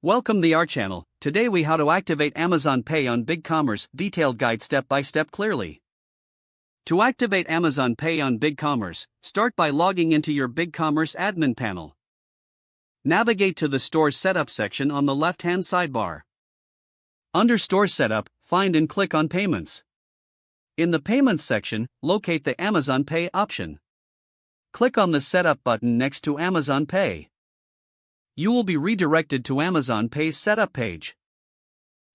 Welcome to our channel. Today we how to activate Amazon Pay on BigCommerce, detailed guide step by step clearly. To activate Amazon Pay on BigCommerce, start by logging into your BigCommerce admin panel. Navigate to the Store Setup section on the left-hand sidebar. Under Store Setup, find and click on Payments. In the Payments section, locate the Amazon Pay option. Click on the Setup button next to Amazon Pay. You will be redirected to Amazon Pay's setup page.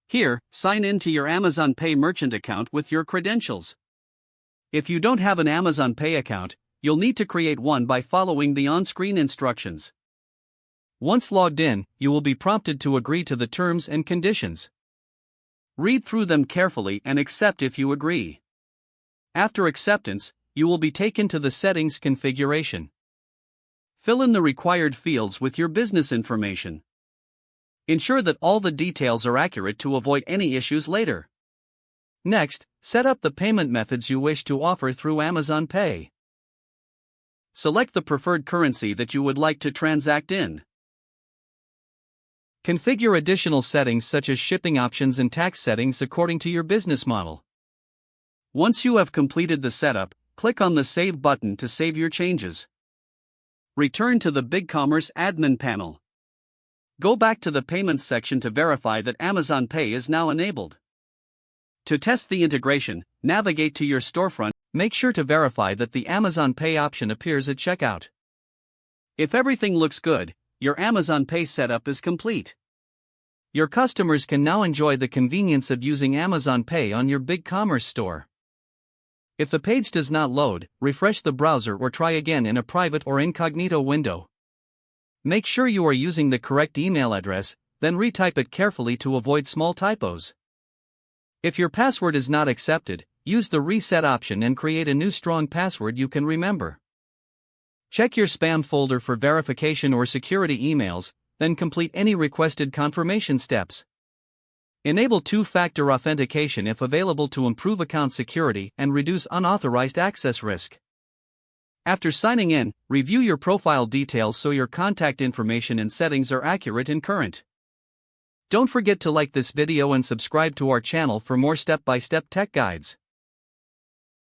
Here, sign in to your Amazon Pay merchant account with your credentials. If you don't have an Amazon Pay account, you'll need to create one by following the on-screen instructions. Once logged in, you will be prompted to agree to the terms and conditions. Read through them carefully and accept if you agree. After acceptance, you will be taken to the settings configuration. Fill in the required fields with your business information. Ensure that all the details are accurate to avoid any issues later. Next, set up the payment methods you wish to offer through Amazon Pay. Select the preferred currency that you would like to transact in. Configure additional settings such as shipping options and tax settings according to your business model. Once you have completed the setup, click on the Save button to save your changes. Return to the BigCommerce admin panel. Go back to the Payments section to verify that Amazon Pay is now enabled. To test the integration, navigate to your storefront. Make sure to verify that the Amazon Pay option appears at checkout. If everything looks good, your Amazon Pay setup is complete. Your customers can now enjoy the convenience of using Amazon Pay on your BigCommerce store. If the page does not load, refresh the browser or try again in a private or incognito window. Make sure you are using the correct email address, then retype it carefully to avoid small typos. If your password is not accepted, use the reset option and create a new strong password you can remember. Check your spam folder for verification or security emails, then complete any requested confirmation steps. Enable two-factor authentication if available to improve account security and reduce unauthorized access risk. After signing in, review your profile details so your contact information and settings are accurate and current. Don't forget to like this video and subscribe to our channel for more step-by-step tech guides.